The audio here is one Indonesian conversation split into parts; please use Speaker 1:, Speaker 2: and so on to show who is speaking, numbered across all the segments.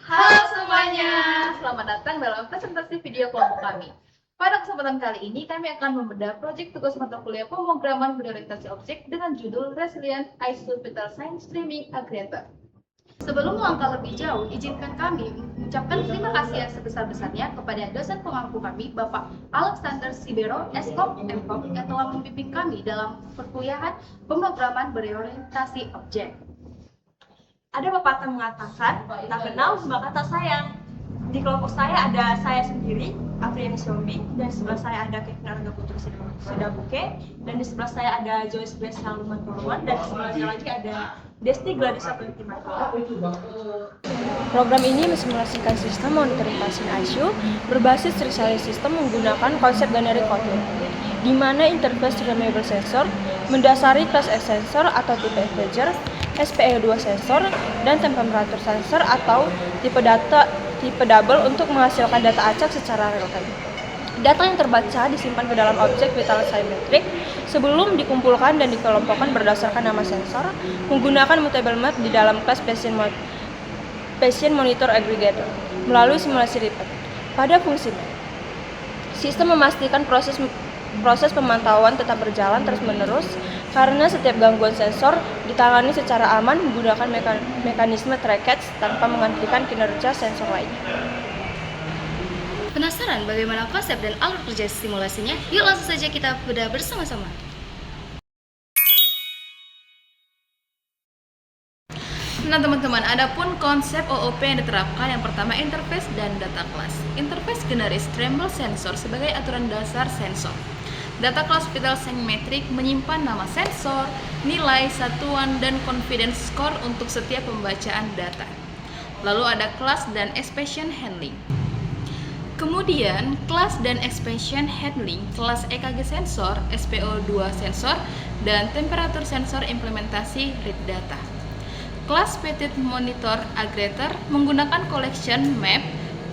Speaker 1: Halo semuanya, selamat datang dalam presentasi video kelompok kami. Pada kesempatan kali ini, kami akan membedah proyek tugas mata kuliah pemrograman berorientasi objek dengan judul Resilient ISO Vital Science Streaming Aggregator. Sebelum melangkah lebih jauh, izinkan kami mengucapkan terima kasih yang sebesar-besarnya kepada dosen pengampu kami, Bapak Alexander Sibero, Eskom, MKOM, yang telah membimbing kami dalam perkuliahan pemrograman berorientasi objek.
Speaker 2: Ada pepatah mengatakan, tak kenal maka tak sayang. Di kelompok saya ada saya sendiri, Afriani Siombing, dan di sebelah saya ada Kevin Arga Putri Sidabuke, dan di sebelah saya ada Joyce Grace Saluman Poluan, dan di sebelah saya lagi ada Desti Gladys Apelitimato.
Speaker 3: Program ini mensimulasikan sistem monitoring pasien ICU berbasis Resilient System menggunakan konsep generic Kotlin, di mana interface streamable sensor mendasari kelas X sensor atau tipe pager, SPE2 sensor, dan temperatur sensor atau tipe double untuk menghasilkan data acak secara real time. Data yang terbaca disimpan ke dalam objek vital symmetric sebelum dikumpulkan dan dikelompokkan berdasarkan nama sensor menggunakan mutable map di dalam kelas Patient Monitor Aggregator melalui simulasi repeat. Pada fungsi map, sistem memastikan proses pemantauan tetap berjalan terus-menerus karena setiap gangguan sensor ditangani secara aman menggunakan mekanisme trackage tanpa menghentikan kinerja sensor lainnya.
Speaker 4: Penasaran bagaimana konsep dan alur kerja simulasinya? Yuk langsung saja kita bedah bersama-sama. Nah teman-teman, adapun konsep OOP yang diterapkan yang pertama interface dan data class. Interface generis Tremble Sensor sebagai aturan dasar sensor. Data class Vital Symmetric menyimpan nama sensor, nilai, satuan, dan confidence score untuk setiap pembacaan data. Lalu ada class dan expansion handling. Kemudian, kelas dan expansion handling, kelas EKG sensor, SPO2 sensor, dan temperatur sensor implementasi read data. Kelas Petit Monitor Aggregator menggunakan collection map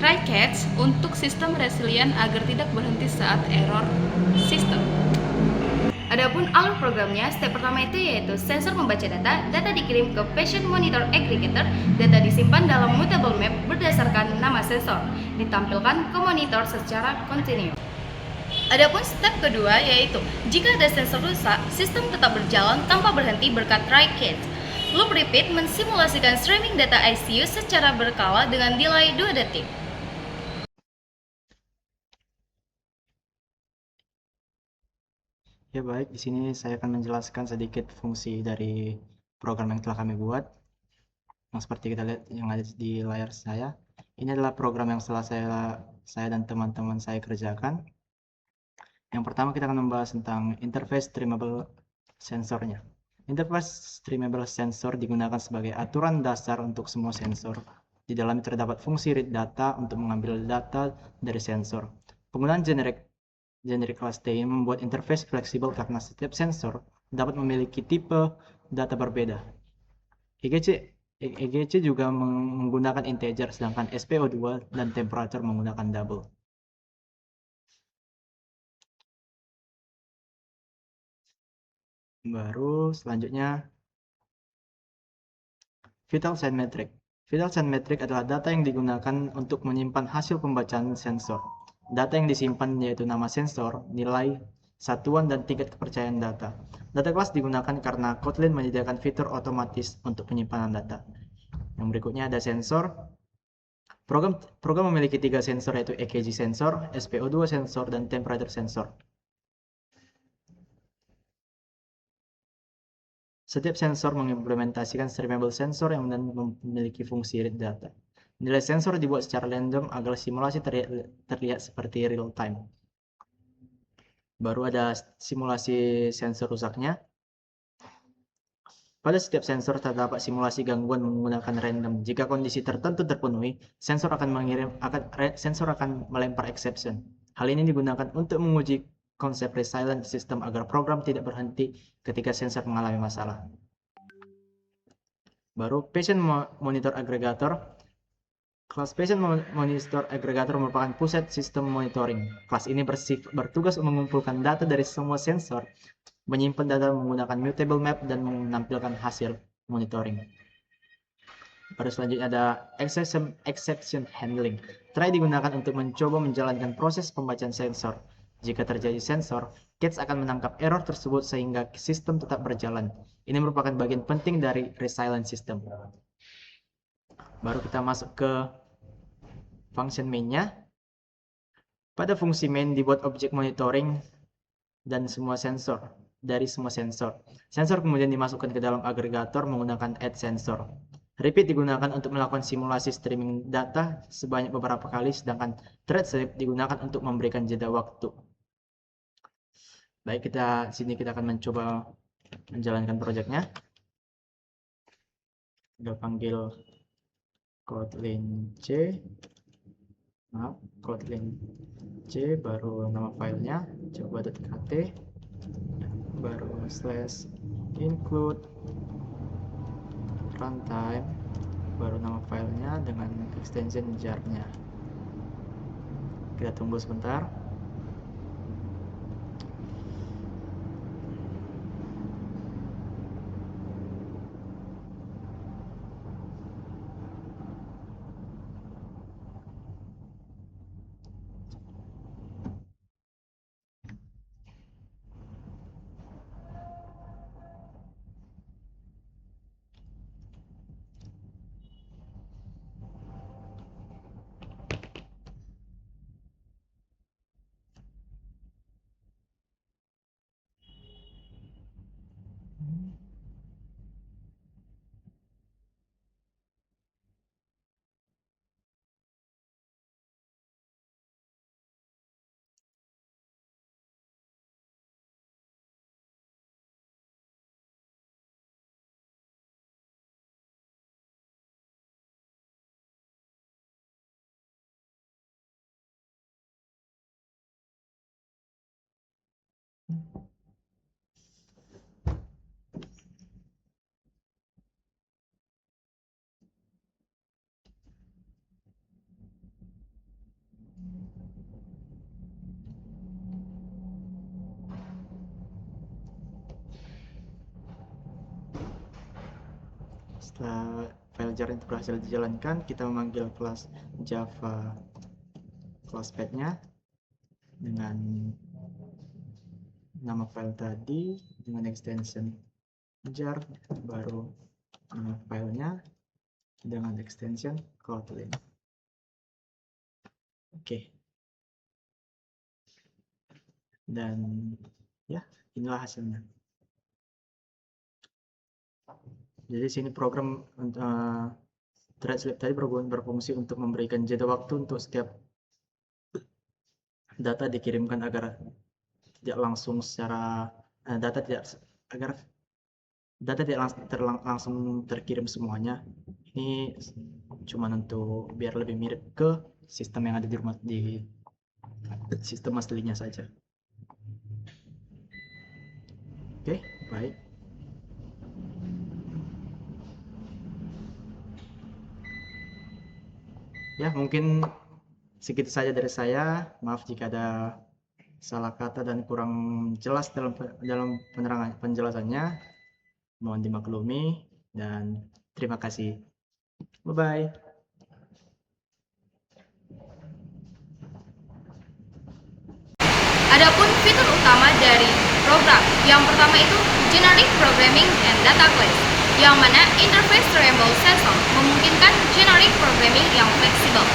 Speaker 4: try-catch untuk sistem resilient agar tidak berhenti saat error sistem. Adapun alur programnya, step pertama itu yaitu sensor membaca data, data dikirim ke Patient Monitor Aggregator, data disimpan dalam mutable map berdasarkan nama sensor, ditampilkan ke monitor secara kontinu. Adapun step kedua yaitu jika ada sensor rusak, sistem tetap berjalan tanpa berhenti berkat try-catch. Loop repeat mensimulasikan streaming data ICU secara berkala dengan delay 2 detik.
Speaker 5: Ya baik, di sini saya akan menjelaskan sedikit fungsi dari program yang telah kami buat. Yang seperti kita lihat yang ada di layar saya. Ini adalah program yang setelah saya dan teman-teman saya kerjakan. Yang pertama kita akan membahas tentang interface streamable sensornya. Interface streamable sensor digunakan sebagai aturan dasar untuk semua sensor. Di dalamnya terdapat fungsi read data untuk mengambil data dari sensor. Penggunaan generic class T membuat interface fleksibel karena setiap sensor dapat memiliki tipe data berbeda. EGC juga menggunakan integer, sedangkan SPO2 dan temperatur menggunakan double. Baru selanjutnya Vital Symmetric. Vital Symmetric adalah data yang digunakan untuk menyimpan hasil pembacaan sensor. Data yang disimpan yaitu nama sensor, nilai, satuan, dan tingkat kepercayaan data. Data kelas digunakan karena Kotlin menyediakan fitur otomatis untuk penyimpanan data. Yang berikutnya ada sensor. Program memiliki 3 sensor yaitu EKG sensor, SPO2 sensor, dan temperature sensor. Setiap sensor mengimplementasikan streamable sensor yang memiliki fungsi read data. Nilai sensor dibuat secara random agar simulasi terlihat seperti real time. Baru ada simulasi sensor rusaknya. Pada setiap sensor terdapat simulasi gangguan menggunakan random. Jika kondisi tertentu terpenuhi, sensor akan melempar exception. Hal ini digunakan untuk menguji konsep resilient system agar program tidak berhenti ketika sensor mengalami masalah. Baru Patient Monitor Aggregator. Kelas Patient Monitor Aggregator merupakan pusat sistem monitoring. Kelas ini bertugas mengumpulkan data dari semua sensor, menyimpan data menggunakan mutable map, dan menampilkan hasil monitoring. Baru selanjutnya ada exception handling. Try digunakan untuk mencoba menjalankan proses pembacaan sensor. Jika terjadi sensor, Cats akan menangkap error tersebut sehingga sistem tetap berjalan. Ini merupakan bagian penting dari resilient system. Baru kita masuk ke function main-nya. Pada fungsi main dibuat objek monitoring dan semua sensor. Dari semua sensor. Sensor kemudian dimasukkan ke dalam agregator menggunakan add sensor. Repeat digunakan untuk melakukan simulasi streaming data sebanyak beberapa kali, sedangkan thread sleep digunakan untuk memberikan jeda waktu. Baik, sini kita akan mencoba menjalankan proyeknya. Kita panggil Kotlin C, baru nama filenya coba.kt, baru /include runtime, baru nama filenya dengan extension jar-nya. Kita tunggu sebentar. Setelah file jar itu berhasil dijalankan, kita memanggil kelas Java classPad-nya dengan nama file tadi dengan extension jar, baru nama filenya dengan extension Kotlin. Oke. Dan ya, inilah hasilnya. Jadi sini program thread sleep tadi berfungsi untuk memberikan jeda waktu untuk setiap data dikirimkan agar tidak langsung secara agar data tidak langsung terkirim semuanya. Ini cuma untuk biar lebih mirip ke sistem yang ada di sistem aslinya saja. Oke, baik. Ya, mungkin segitu saja dari saya. Maaf jika ada salah kata dan kurang jelas dalam penjelasannya. Mohon dimaklumi dan terima kasih. Bye-bye.
Speaker 4: Adapun fitur utama dari program, yang pertama itu Generic Programming and Data Class, yang mana interface Trimble Sensor memungkinkan generic programming yang fleksibel.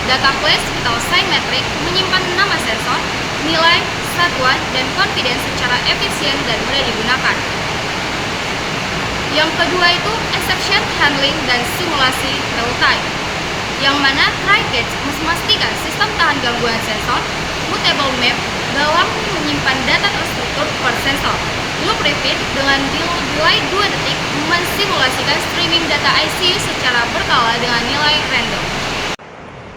Speaker 4: Data class atau symmetric menyimpan nama sensor, nilai, satuan, dan confidence secara efisien dan mudah digunakan. Yang kedua itu exception handling dan simulasi real time, yang mana TryCatch memastikan sistem tahan gangguan sensor, mutable map dalam menyimpan data terstruktur per sensor. Loop repeat dengan delay 2 detik mensimulasikan streaming data ICU secara berkala dengan nilai random.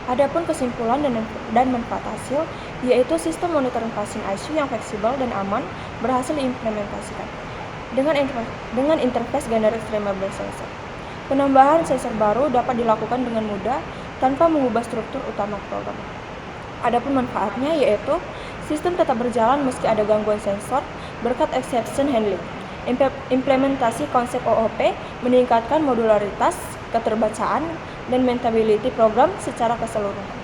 Speaker 3: Adapun kesimpulan dan manfaat hasil, yaitu sistem monitoring pasien ICU yang fleksibel dan aman berhasil diimplementasikan dengan interface generic streamable sensor. Penambahan sensor baru dapat dilakukan dengan mudah tanpa mengubah struktur utama program. Adapun manfaatnya yaitu sistem tetap berjalan meski ada gangguan sensor berkat exception handling. Implementasi konsep OOP meningkatkan modularitas keterbacaan, dan maintainability program secara keseluruhan.